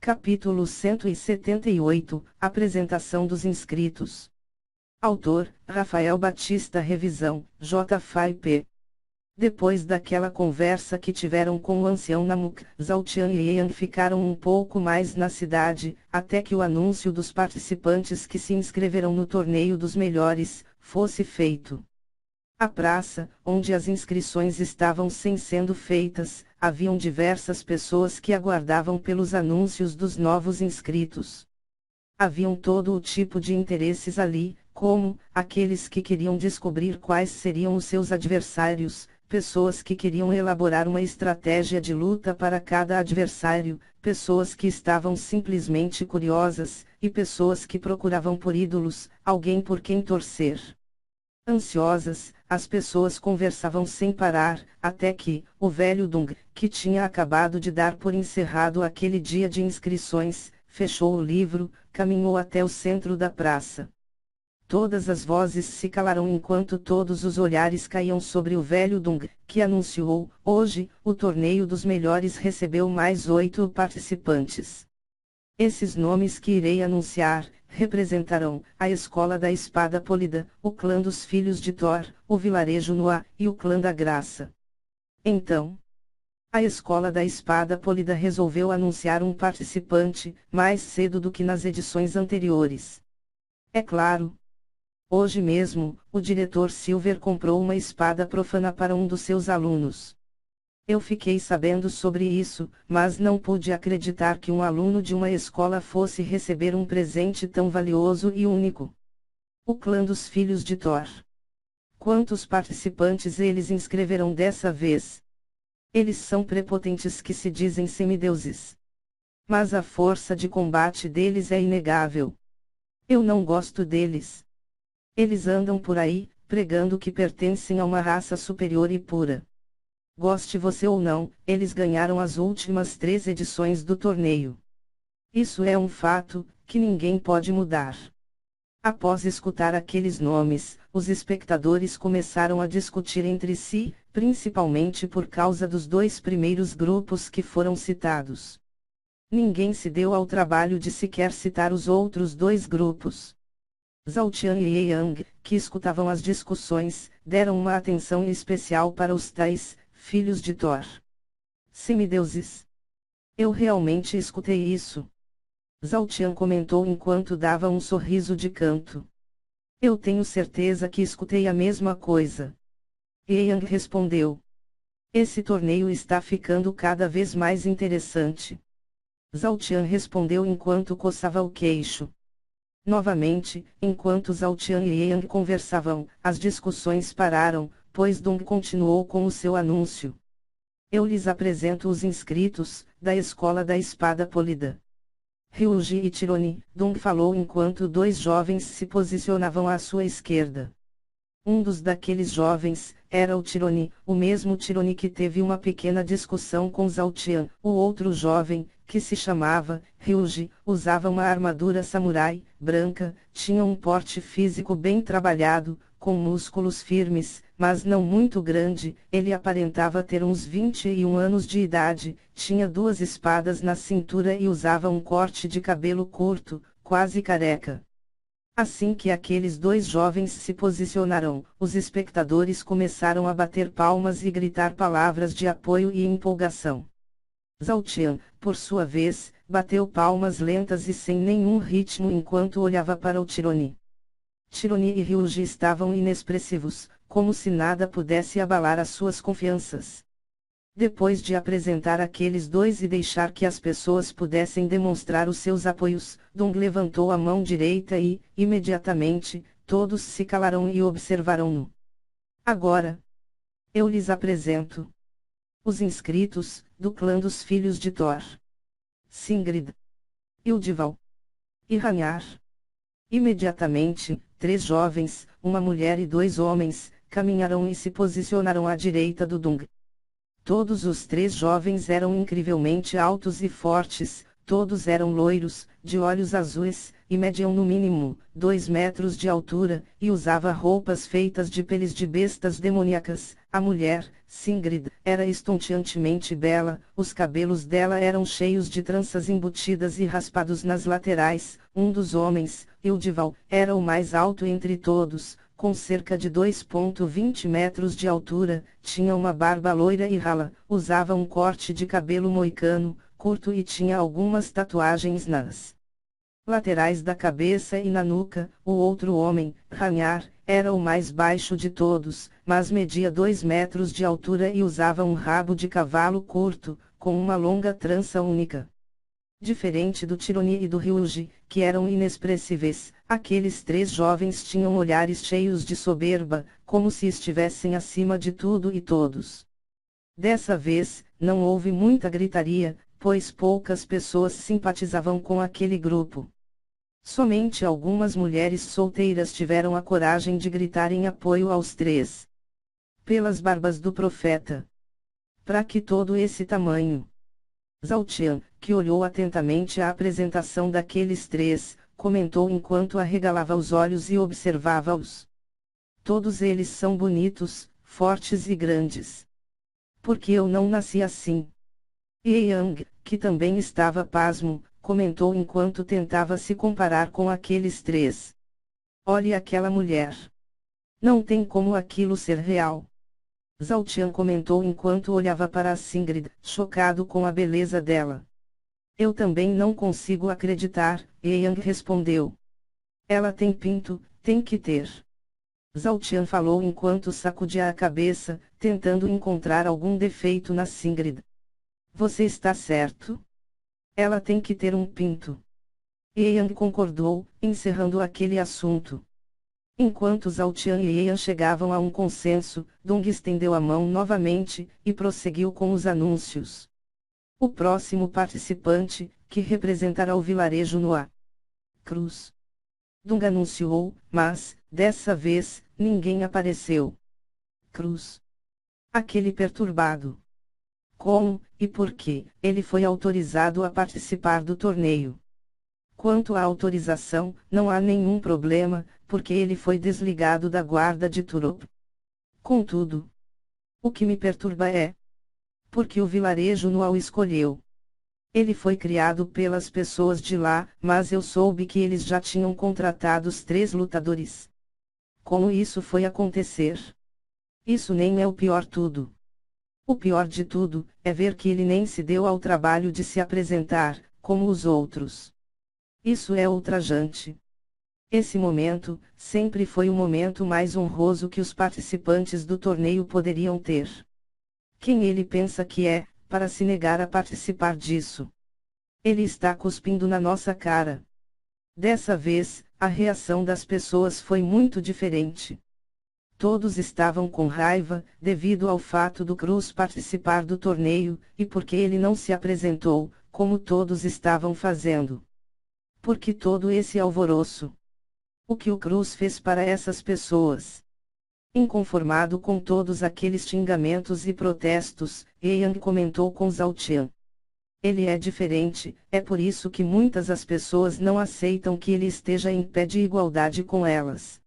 Capítulo 178, Apresentação dos inscritos. Autor, Rafael Batista. Revisão, J.F.P. Depois daquela conversa que tiveram com o ancião Namuk, Zhao Tian e Yang ficaram um pouco mais na cidade, até que o anúncio dos participantes que se inscreveram no torneio dos melhores, fosse feito. A praça, onde as inscrições estavam sendo feitas, haviam diversas pessoas que aguardavam pelos anúncios dos novos inscritos. Haviam todo o tipo de interesses ali, como, aqueles que queriam descobrir quais seriam os seus adversários, pessoas que queriam elaborar uma estratégia de luta para cada adversário, pessoas que estavam simplesmente curiosas, e pessoas que procuravam por ídolos, alguém por quem torcer. Ansiosas, as pessoas conversavam sem parar, até que, o velho Dung, que tinha acabado de dar por encerrado aquele dia de inscrições, fechou o livro, caminhou até o centro da praça. Todas as vozes se calaram enquanto todos os olhares caíam sobre o velho Dung, que anunciou: hoje, o torneio dos melhores recebeu mais 8 participantes. Esses nomes que irei anunciar, representarão a Escola da Espada Polida, o clã dos Filhos de Thor, o Vilarejo Noah, e o clã da Graça. Então, a Escola da Espada Polida resolveu anunciar um participante, mais cedo do que nas edições anteriores. É claro. Hoje mesmo, o diretor Silver comprou uma espada profana para um dos seus alunos. Eu fiquei sabendo sobre isso, mas não pude acreditar que um aluno de uma escola fosse receber um presente tão valioso e único. O clã dos Filhos de Thor. Quantos participantes eles inscreveram dessa vez? Eles são prepotentes que se dizem semideuses. Mas a força de combate deles é inegável. Eu não gosto deles. Eles andam por aí, pregando que pertencem a uma raça superior e pura. Goste você ou não, eles ganharam as últimas 3 edições do torneio. Isso é um fato, que ninguém pode mudar. Após escutar aqueles nomes, os espectadores começaram a discutir entre si, principalmente por causa dos 2 primeiros grupos que foram citados. Ninguém se deu ao trabalho de sequer citar os outros 2 grupos. Zhao Tian e Yang, que escutavam as discussões, deram uma atenção especial para os tais Filhos de Thor. Semideuses. Eu realmente escutei isso. Zhao Tian comentou enquanto dava um sorriso de canto. Eu tenho certeza que escutei a mesma coisa. Yang respondeu. Esse torneio está ficando cada vez mais interessante. Zhao Tian respondeu enquanto coçava o queixo. Novamente, enquanto Zhao Tian e Yang conversavam, as discussões pararam, pois Dung continuou com o seu anúncio. Eu lhes apresento os inscritos, da Escola da Espada Polida. Ryuji e Tironi, Dung falou enquanto 2 jovens se posicionavam à sua esquerda. Um dos daqueles jovens, era o Tironi, o mesmo Tironi que teve uma pequena discussão com Zhao Tian. O outro jovem, que se chamava Ryuji, usava uma armadura samurai, branca, tinha um porte físico bem trabalhado, com músculos firmes, mas não muito grande. Ele aparentava ter uns 21 anos de idade, tinha 2 espadas na cintura e usava um corte de cabelo curto, quase careca. Assim que aqueles 2 jovens se posicionaram, os espectadores começaram a bater palmas e gritar palavras de apoio e empolgação. Zhao Tian, por sua vez, bateu palmas lentas e sem nenhum ritmo enquanto olhava para o Tironi. Tironi e Ryuji estavam inexpressivos, como se nada pudesse abalar as suas confianças. Depois de apresentar aqueles 2 e deixar que as pessoas pudessem demonstrar os seus apoios, Dung levantou a mão direita e, imediatamente, todos se calaram e observaram-no. Agora, eu lhes apresento os inscritos, do clã dos Filhos de Thor. Singrid, Ildival e Ragnar. Imediatamente, 3 jovens, uma mulher e 2 homens, caminharam e se posicionaram à direita do Dung. Todos os 3 jovens eram incrivelmente altos e fortes, Todos eram loiros, de olhos azuis, e mediam no mínimo 2 metros de altura, e usava roupas feitas de peles de bestas demoníacas. A mulher, Sigrid, era estonteantemente bela, os cabelos dela eram cheios de tranças embutidas e raspados nas laterais. Um dos homens, Ildival, era o mais alto entre todos, com cerca de 2,20 metros de altura, tinha uma barba loira e rala, usava um corte de cabelo moicano, curto e tinha algumas tatuagens nas laterais da cabeça e na nuca. O outro homem, Ragnar, era o mais baixo de todos, mas media 2 metros de altura e usava um rabo de cavalo curto, com uma longa trança única. Diferente do Tironi e do Ryuji, que eram inexpressíveis, aqueles 3 jovens tinham olhares cheios de soberba, como se estivessem acima de tudo e todos. Dessa vez, não houve muita gritaria, pois poucas pessoas simpatizavam com aquele grupo. Somente algumas mulheres solteiras tiveram a coragem de gritar em apoio aos 3. Pelas barbas do profeta. Pra que todo esse tamanho? Zhao Tian, que olhou atentamente a apresentação daqueles 3, comentou enquanto arregalava os olhos e observava-os. Todos eles são bonitos, fortes e grandes. Porque eu não nasci assim? Ye Yang, que também estava pasmo, comentou enquanto tentava se comparar com aqueles 3. Olhe aquela mulher. Não tem como aquilo ser real. Zhao Tian comentou enquanto olhava para a Sigrid, chocado com a beleza dela. Eu também não consigo acreditar, Ye Yang respondeu. Ela tem pinto, tem que ter. Zhao Tian falou enquanto sacudia a cabeça, tentando encontrar algum defeito na Sigrid. Você está certo? Ela tem que ter um pinto. Ye Yang concordou, encerrando aquele assunto. Enquanto Zhao Tian e Ye Yang chegavam a um consenso, Dong estendeu a mão novamente, e prosseguiu com os anúncios. O próximo participante, que representará o vilarejo no A. Cruz. Dong anunciou, mas, dessa vez, ninguém apareceu. Cruz. Aquele perturbado. Como, e por que, ele foi autorizado a participar do torneio? Quanto à autorização, não há nenhum problema, porque ele foi desligado da guarda de Turop. Contudo, o que me perturba é porque o vilarejo não o escolheu. Ele foi criado pelas pessoas de lá, mas eu soube que eles já tinham contratado os 3 lutadores. Como isso foi acontecer? Isso nem é o pior tudo. O pior de tudo, é ver que ele nem se deu ao trabalho de se apresentar, como os outros. Isso é ultrajante. Esse momento, sempre foi o momento mais honroso que os participantes do torneio poderiam ter. Quem ele pensa que é, para se negar a participar disso? Ele está cuspindo na nossa cara. Dessa vez, a reação das pessoas foi muito diferente. Todos estavam com raiva, devido ao fato do Cruz participar do torneio, e porque ele não se apresentou, como todos estavam fazendo. Por que todo esse alvoroço? O que o Cruz fez para essas pessoas? Inconformado com todos aqueles xingamentos e protestos, Ye Yang comentou com Zhao Tian. Ele é diferente, é por isso que muitas as pessoas não aceitam que ele esteja em pé de igualdade com elas.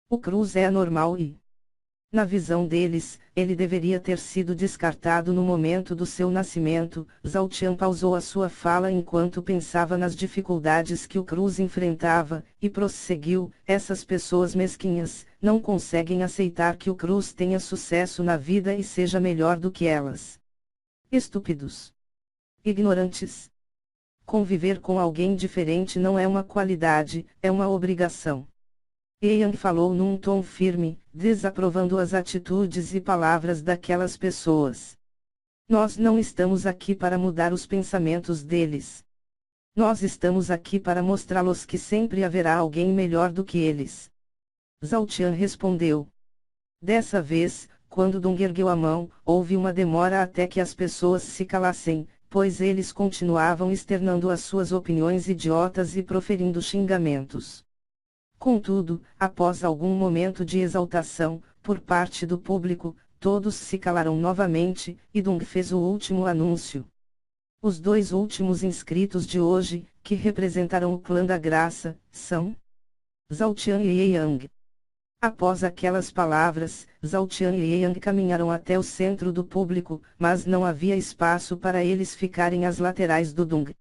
O Cruz é anormal e, na visão deles, ele deveria ter sido descartado no momento do seu nascimento. Zhao Tian pausou a sua fala enquanto pensava nas dificuldades que o Cruz enfrentava, e prosseguiu: essas pessoas mesquinhas, não conseguem aceitar que o Cruz tenha sucesso na vida e seja melhor do que elas. Estúpidos. Ignorantes. Conviver com alguém diferente não é uma qualidade, é uma obrigação. Ye Yang falou num tom firme, desaprovando as atitudes e palavras daquelas pessoas. Nós não estamos aqui para mudar os pensamentos deles. Nós estamos aqui para mostrá-los que sempre haverá alguém melhor do que eles. Zhao Tian respondeu. Dessa vez, quando Dong ergueu a mão, houve uma demora até que as pessoas se calassem, pois eles continuavam externando as suas opiniões idiotas e proferindo xingamentos. Contudo, após algum momento de exaltação, por parte do público, todos se calaram novamente, e Dong fez o último anúncio. Os dois últimos inscritos de hoje, que representaram o clã da graça, são Zhao Tian e Yang. Após aquelas palavras, Zhao Tian e Yang caminharam até o centro do público, mas não havia espaço para eles ficarem às laterais do Dung.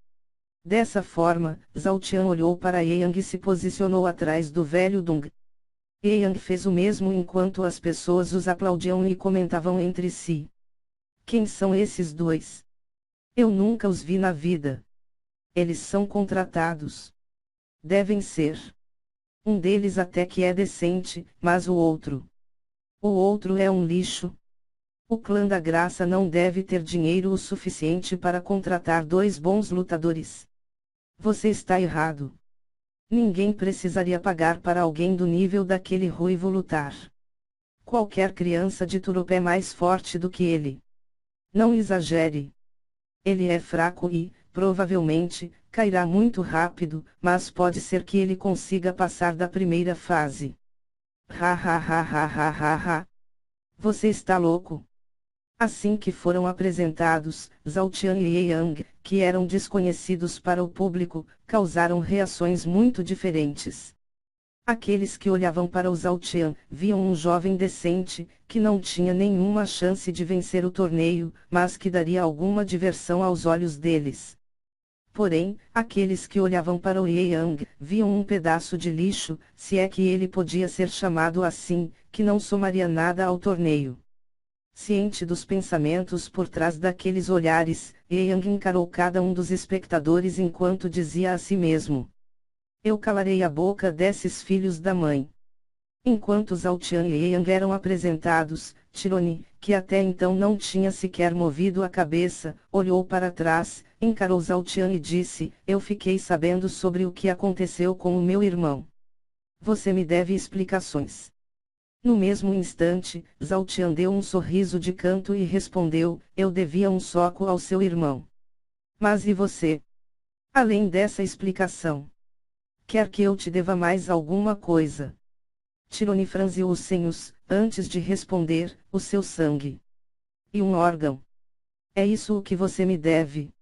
Dessa forma, Zhao Tian olhou para Yang e se posicionou atrás do velho Dung. Yang fez o mesmo enquanto as pessoas os aplaudiam e comentavam entre si. Quem são esses dois? Eu nunca os vi na vida. Eles são contratados. Devem ser. Um deles até que é decente, mas o outro é um lixo. O clã da graça não deve ter dinheiro o suficiente para contratar dois bons lutadores. Você está errado. Ninguém precisaria pagar para alguém do nível daquele ruivo lutar. Qualquer criança de Turup é mais forte do que ele. Não exagere. Ele é fraco e, provavelmente, cairá muito rápido, mas pode ser que ele consiga passar da primeira fase. Ha ha ha ha ha ha ha. Você está louco? Assim que foram apresentados, Zhao Tian e Yang, que eram desconhecidos para o público, causaram reações muito diferentes. Aqueles que olhavam para o Zhao Tian, viam um jovem decente, que não tinha nenhuma chance de vencer o torneio, mas que daria alguma diversão aos olhos deles. Porém, aqueles que olhavam para o Yang, viam um pedaço de lixo, se é que ele podia ser chamado assim, que não somaria nada ao torneio. Ciente dos pensamentos por trás daqueles olhares, Yang encarou cada um dos espectadores enquanto dizia a si mesmo: eu calarei a boca desses filhos da mãe. Enquanto Zhao Tian e Yang eram apresentados, Tironi, que até então não tinha sequer movido a cabeça, olhou para trás, encarou Zhao Tian e disse: eu fiquei sabendo sobre o que aconteceu com o meu irmão. Você me deve explicações. No mesmo instante, Zhao Tian deu um sorriso de canto e respondeu: eu devia um soco ao seu irmão. Mas e você? Além dessa explicação, quer que eu te deva mais alguma coisa? Tironi franziu os senhos, antes de responder: o seu sangue. E um órgão. É isso o que você me deve?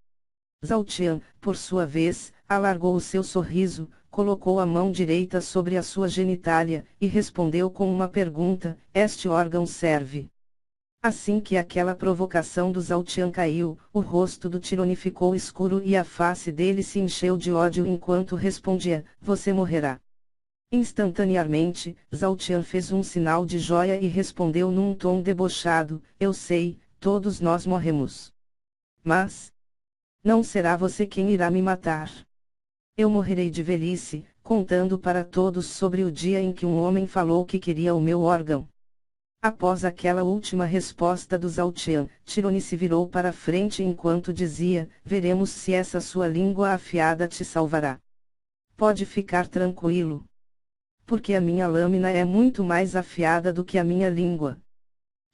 Zhao Tian, por sua vez, alargou o seu sorriso, colocou a mão direita sobre a sua genitália, e respondeu com uma pergunta: este órgão serve? Assim que aquela provocação do Zhao Tian caiu, o rosto do Tironi ficou escuro e a face dele se encheu de ódio enquanto respondia: você morrerá. Instantaneamente, Zhao Tian fez um sinal de joia e respondeu num tom debochado: eu sei, todos nós morremos. Mas não será você quem irá me matar. Eu morrerei de velhice, contando para todos sobre o dia em que um homem falou que queria o meu órgão. Após aquela última resposta do Zhao Tian, Tironi se virou para frente enquanto dizia: veremos se essa sua língua afiada te salvará. Pode ficar tranquilo. Porque a minha lâmina é muito mais afiada do que a minha língua.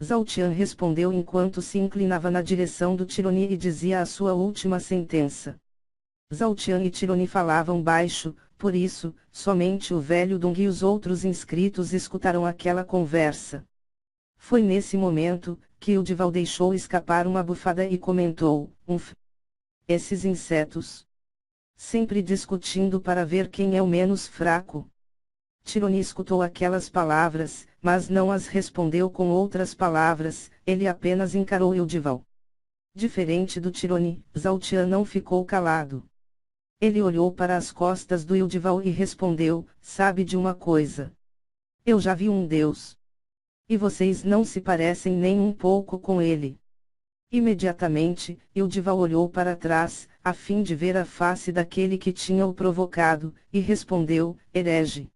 Zhao Tian respondeu enquanto se inclinava na direção do Tironi e dizia a sua última sentença. Zhao Tian e Tironi falavam baixo, por isso, somente o velho Dong e os outros inscritos escutaram aquela conversa. Foi nesse momento, que o Dival deixou escapar uma bufada e comentou: esses insetos. Sempre discutindo para ver quem é o menos fraco. Tironi escutou aquelas palavras, mas não as respondeu com outras palavras, ele apenas encarou Ildival. Diferente do Tironi, Zhao Tian não ficou calado. Ele olhou para as costas do Ildival e respondeu: sabe de uma coisa? Eu já vi um deus. E vocês não se parecem nem um pouco com ele. Imediatamente, Ildival olhou para trás, a fim de ver a face daquele que tinha o provocado, e respondeu: herege.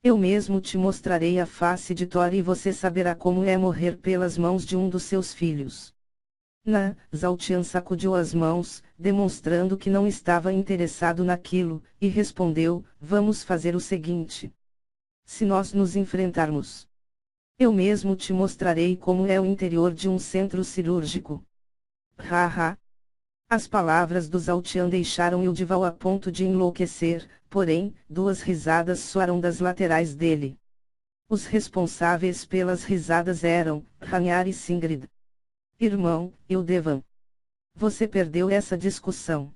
Eu mesmo te mostrarei a face de Thor e você saberá como é morrer pelas mãos de um dos seus filhos. Zhao Tian sacudiu as mãos, demonstrando que não estava interessado naquilo, e respondeu: vamos fazer o seguinte. Se nós nos enfrentarmos, eu mesmo te mostrarei como é o interior de um centro cirúrgico. Haha. As palavras do Zhao Tian deixaram Ildival a ponto de enlouquecer, porém, duas risadas soaram das laterais dele. Os responsáveis pelas risadas eram Hanyar e Singrid. Irmão, Ildevan. Você perdeu essa discussão.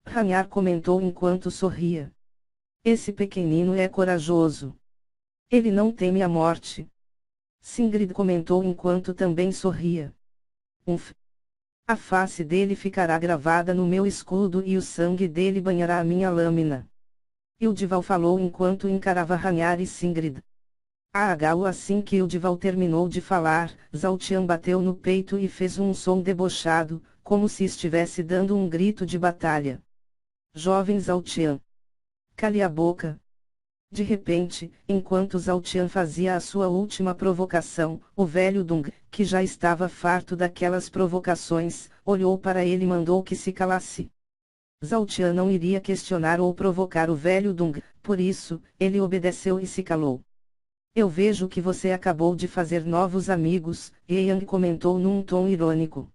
Ranyar comentou enquanto sorria. Esse pequenino é corajoso. Ele não teme a morte. Singrid comentou enquanto também sorria. A face dele ficará gravada no meu escudo e o sangue dele banhará a minha lâmina. Ildival falou enquanto encarava Ranyar e Singrid. Assim que Ildival terminou de falar, Zaltian bateu no peito e fez um som debochado, como se estivesse dando um grito de batalha. Jovem Zaltian. Cale a boca. De repente, enquanto Zaltian fazia a sua última provocação, o velho Dung, que já estava farto daquelas provocações, olhou para ele e mandou que se calasse. Zaltian não iria questionar ou provocar o velho Dung, por isso, ele obedeceu e se calou. Eu vejo que você acabou de fazer novos amigos, Yang comentou num tom irônico.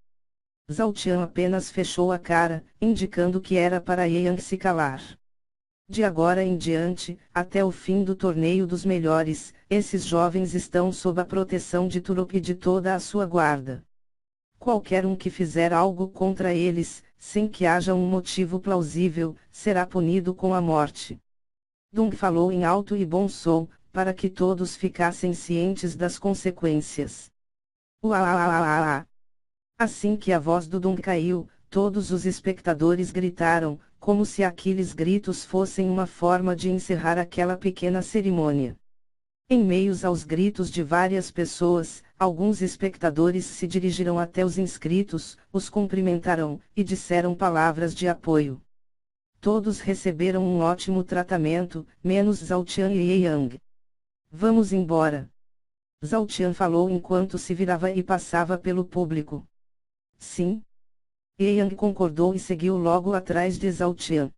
Zaltian apenas fechou a cara, indicando que era para Yang se calar. De agora em diante, até o fim do torneio dos melhores, esses jovens estão sob a proteção de Turop e de toda a sua guarda. Qualquer um que fizer algo contra eles, sem que haja um motivo plausível, será punido com a morte. Dung falou em alto e bom som, para que todos ficassem cientes das consequências. Uaaaaaaaa! Assim que a voz do Dung caiu, todos os espectadores gritaram, como se aqueles gritos fossem uma forma de encerrar aquela pequena cerimônia. Em meio aos gritos de várias pessoas, alguns espectadores se dirigiram até os inscritos, os cumprimentaram, e disseram palavras de apoio. Todos receberam um ótimo tratamento, menos Zaltian e Yang. Vamos embora. Zaltian falou enquanto se virava e passava pelo público. Sim. Yang concordou e seguiu logo atrás de Zaltian.